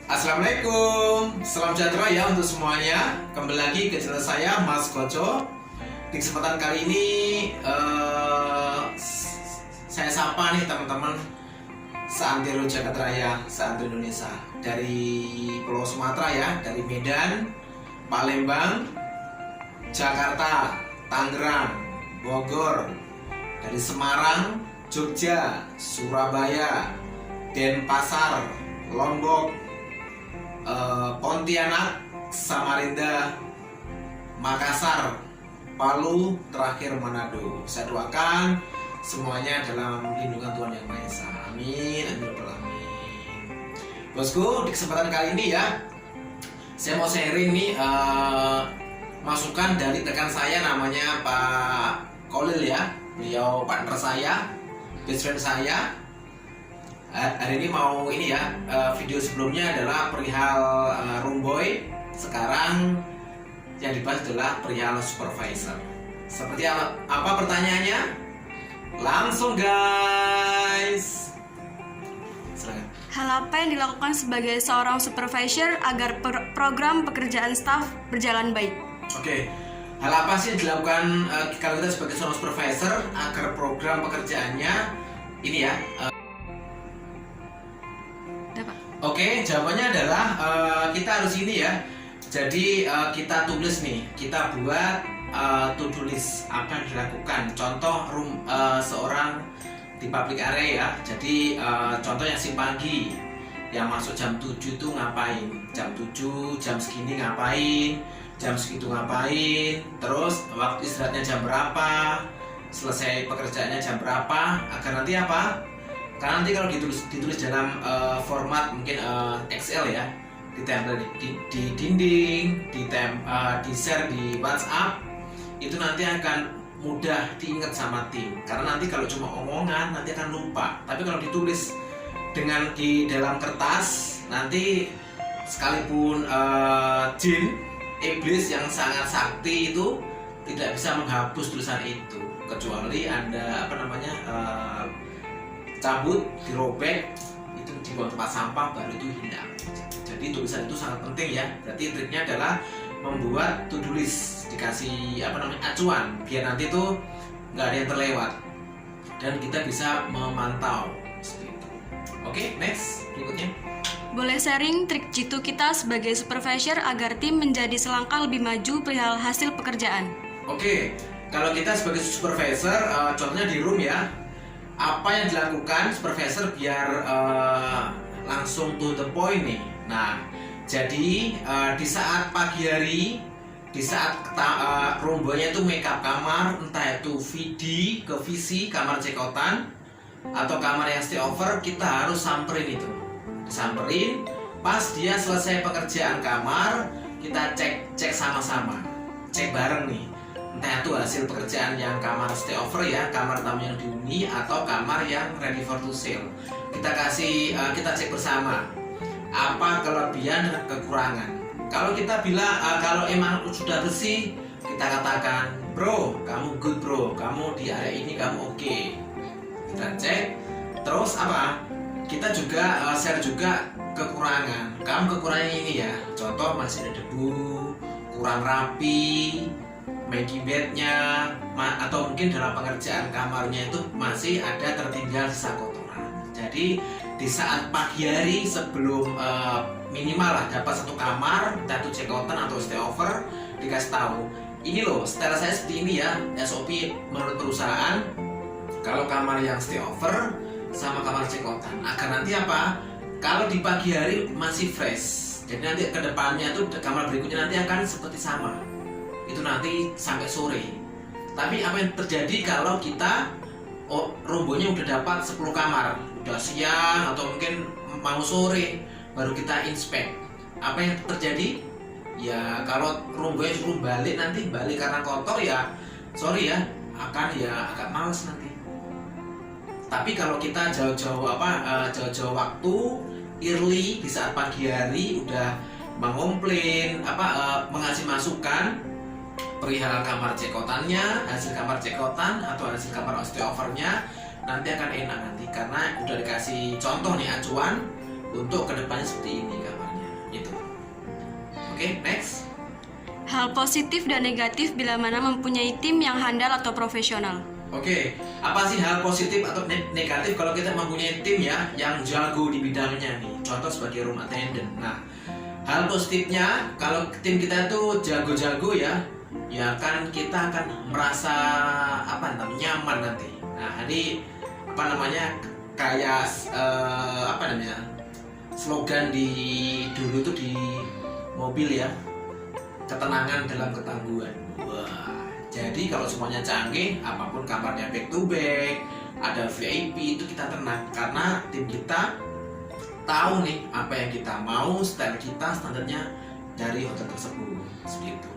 Assalamualaikum, salam sejahtera ya untuk semuanya. Kembali lagi ke channel saya, Mas Koco. Di kesempatan kali ini saya sapa nih teman-teman seantero Jagat Raya, seantero Indonesia. Dari Pulau Sumatera ya, dari Medan, Palembang, Jakarta, Tangerang, Bogor, dari Semarang, Jogja, Surabaya, Denpasar, Lombok, Pontianak, Samarinda, Makassar, Palu, terakhir Manado. Saya doakan semuanya dalam lindungan Tuhan Yang Maha Esa. Amin, amin, amin. Bosku, di kesempatan kali ini ya, saya mau sharing nih masukan dari rekan saya namanya Pak Kolil ya. Beliau partner saya, best friend saya. Hari ini mau ini ya, video sebelumnya adalah perihal roomboy. Sekarang yang dibahas adalah perihal supervisor. Seperti apa pertanyaannya? Langsung guys, silakan. Hal apa yang dilakukan sebagai seorang supervisor agar program pekerjaan staf berjalan baik? Oke, hal apa sih yang dilakukan kalau kita sebagai seorang supervisor agar program pekerjaannya ini ya? Oke, jawabannya adalah kita harus ini ya. Jadi kita tulis nih, kita buat to-do list apa yang dilakukan. Contoh seorang di public area ya. Jadi contohnya si pagi yang masuk jam 7 itu ngapain? Jam 7, jam segini ngapain? Jam segitu ngapain? Terus waktu istirahatnya jam berapa? Selesai pekerjaannya jam berapa? Agar nanti apa? Karena nanti kalau ditulis dalam format mungkin Excel ya, ditempel di dinding, di share di WhatsApp, itu nanti akan mudah diingat sama tim. Karena nanti kalau cuma omongan nanti akan lupa. Tapi kalau ditulis di dalam kertas, nanti sekalipun jin, iblis yang sangat sakti itu tidak bisa menghapus tulisan itu, kecuali Anda cabut, dirobek, itu dibuang tempat sampah, baru itu hilang. Jadi tulisan itu sangat penting ya. Berarti triknya adalah membuat to-do list, dikasih acuan, biar nanti tuh nggak ada yang terlewat dan kita bisa memantau seperti itu. Oke, next berikutnya. Boleh sharing trik jitu kita sebagai supervisor agar tim menjadi selangkah lebih maju perihal hasil pekerjaan? Oke, kalau kita sebagai supervisor, contohnya di room ya, apa yang dilakukan supervisor biar langsung to the point nih. Nah, jadi di saat pagi hari, di saat roomboynya itu make up kamar, entah itu VD ke VC, kamar cekotan, atau kamar yang stay over, kita harus samperin itu. Disamperin, pas dia selesai pekerjaan kamar, kita cek sama-sama, cek bareng nih. Entah itu hasil pekerjaan yang kamar stay over ya, kamar tamu yang dihuni atau kamar yang ready for to sale. Kita cek bersama apa kelebihan dan kekurangan. Kalau kita bilang kalau emang sudah bersih, kita katakan, bro, kamu good bro, kamu di area ini kamu oke. Kita cek. Terus apa? Kita juga share juga kekurangan. Kamu kekurangannya ini ya. Contoh masih ada debu, kurang rapi, making bednya, atau mungkin dalam pengerjaan kamarnya itu masih ada tertinggal sisa kotoran. Jadi di saat pagi hari sebelum minimal lah dapat satu kamar, entah itu cekotan atau stay over, dikasih tahu, ini loh style saya seperti ini ya, SOP menurut perusahaan. Kalau kamar yang stay over sama kamar cekotan, agar nanti apa? Kalau di pagi hari masih fresh, jadi nanti kedepannya tuh kamar berikutnya nanti akan seperti sama. Itu nanti sampai sore. Tapi apa yang terjadi kalau kita roomboynya udah dapat 10 kamar, udah siang atau mungkin mau sore baru kita inspect, apa yang terjadi? Ya kalau roomboynya suruh balik karena kotor ya, sorry ya, agak males nanti. Tapi kalau kita jauh-jauh waktu early di saat pagi hari udah mengomplain mengasih masukan perihal kamar cekotannya, hasil kamar cekotan atau hasil kamar osteovernya, nanti akan enak nanti karena udah dikasih contoh nih acuan untuk kedepannya seperti ini kamarnya. Itu. Oke, next. Hal positif dan negatif bila mana mempunyai tim yang handal atau profesional. Oke, apa sih hal positif atau negatif kalau kita mempunyai tim ya yang jago di bidangnya nih? Contoh sebagai room attendant. Nah, hal positifnya kalau tim kita tuh jago-jago ya kan kita akan merasa nyaman nanti. Nah, jadi kayak slogan di dulu tuh di mobil ya, ketenangan dalam ketangguhan. Wah, jadi kalau semuanya canggih, apapun kamarnya back to back, ada VIP, itu kita tenang karena tim kita tahu nih apa yang kita mau, style kita, standarnya dari hotel tersebut, seperti itu.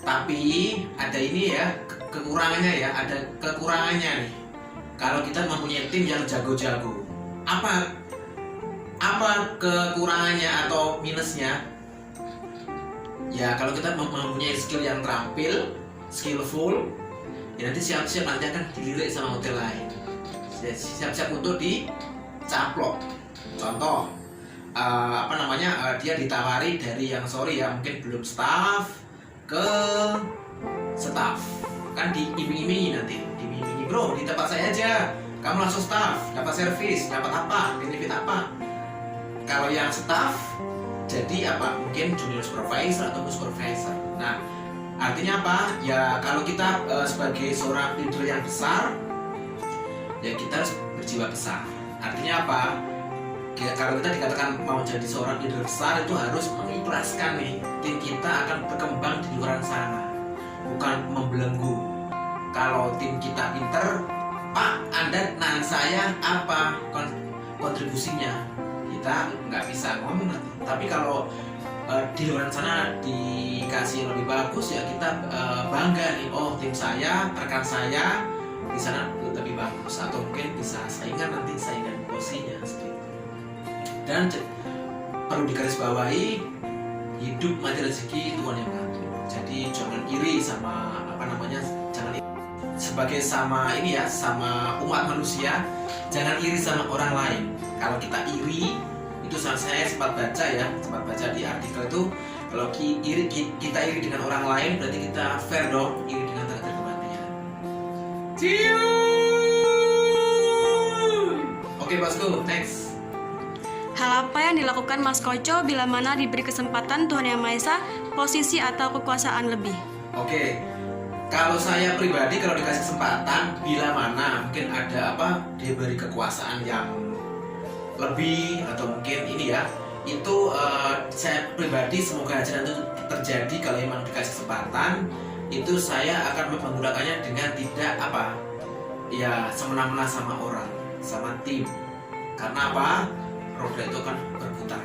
Tapi ada ini ya kekurangannya ya, ada kekurangannya nih. Kalau kita mempunyai tim yang jago-jago, apa kekurangannya atau minusnya? Ya kalau kita mempunyai skill yang terampil, skillful, ya nanti siap-siap nanti akan dilirik sama hotel lain. Siap-siap untuk dicaplok. Contoh, dia ditawari dari yang mungkin belum staff ke staff, kan diiming-imingi nanti, diiming-imingi, bro di tempat saya aja, kamu langsung staff, dapat servis, dapat apa, benefit apa. Kalau yang staff jadi mungkin junior supervisor atau supervisor. Nah, artinya apa? Ya kalau kita sebagai seorang leader yang besar, ya kita harus berjiwa besar. Artinya apa? Kalau kita dikatakan mau jadi seorang leader besar, itu harus mengikhlaskan nih tim kita akan berkembang di luar sana, bukan membelenggu. Kalau tim kita pinter, Pak, Anda saya apa kontribusinya? Kita nggak bisa ngomong nanti. Tapi kalau di luar sana dikasih yang lebih bagus, ya kita bangga nih. Oh, tim saya, rekan saya di sana lebih bagus, atau mungkin bisa saingan posisinya seperti itu. Dan perlu digarisbawahi, hidup mati rezeki Tuhan yang ngatur. Jadi jangan iri sama jangan iri sebagai sama umat manusia, jangan iri sama orang lain. Kalau kita iri, itu saya sempat baca di artikel itu, kalau kita iri dengan orang lain berarti kita fair dong, iri dengan takdir kematian. Oke bosku, next. Hal apa yang dilakukan Mas Koco bila mana diberi kesempatan Tuhan Yang Maha Esa, posisi atau kekuasaan lebih? Oke, kalau saya pribadi kalau dikasih kesempatan, bila mana mungkin ada diberi kekuasaan yang lebih atau mungkin itu saya pribadi semoga aja nanti terjadi. Kalau memang dikasih kesempatan, itu saya akan menggunakannya dengan tidak semena-mena sama orang, sama tim. Karena roda itu kan berputar.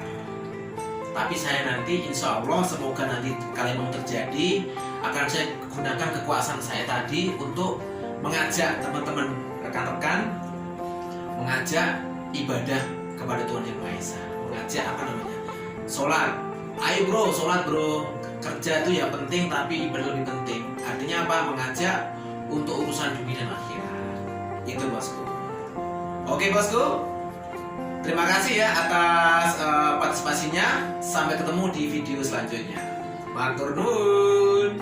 Tapi saya nanti insya Allah semoga nanti kalau memang terjadi, akan saya gunakan kekuasaan saya tadi untuk mengajak teman-teman rekan-rekan, mengajak ibadah kepada Tuhan Yang Maha Esa, mengajak sholat. Ayo bro, sholat bro. Kerja itu ya penting, tapi ibadah lebih penting. Artinya mengajak untuk urusan dunia dan akhirat. Itu bosku. Oke bosku, terima kasih ya atas partisipasinya. Sampai ketemu di video selanjutnya. Matur nuwun.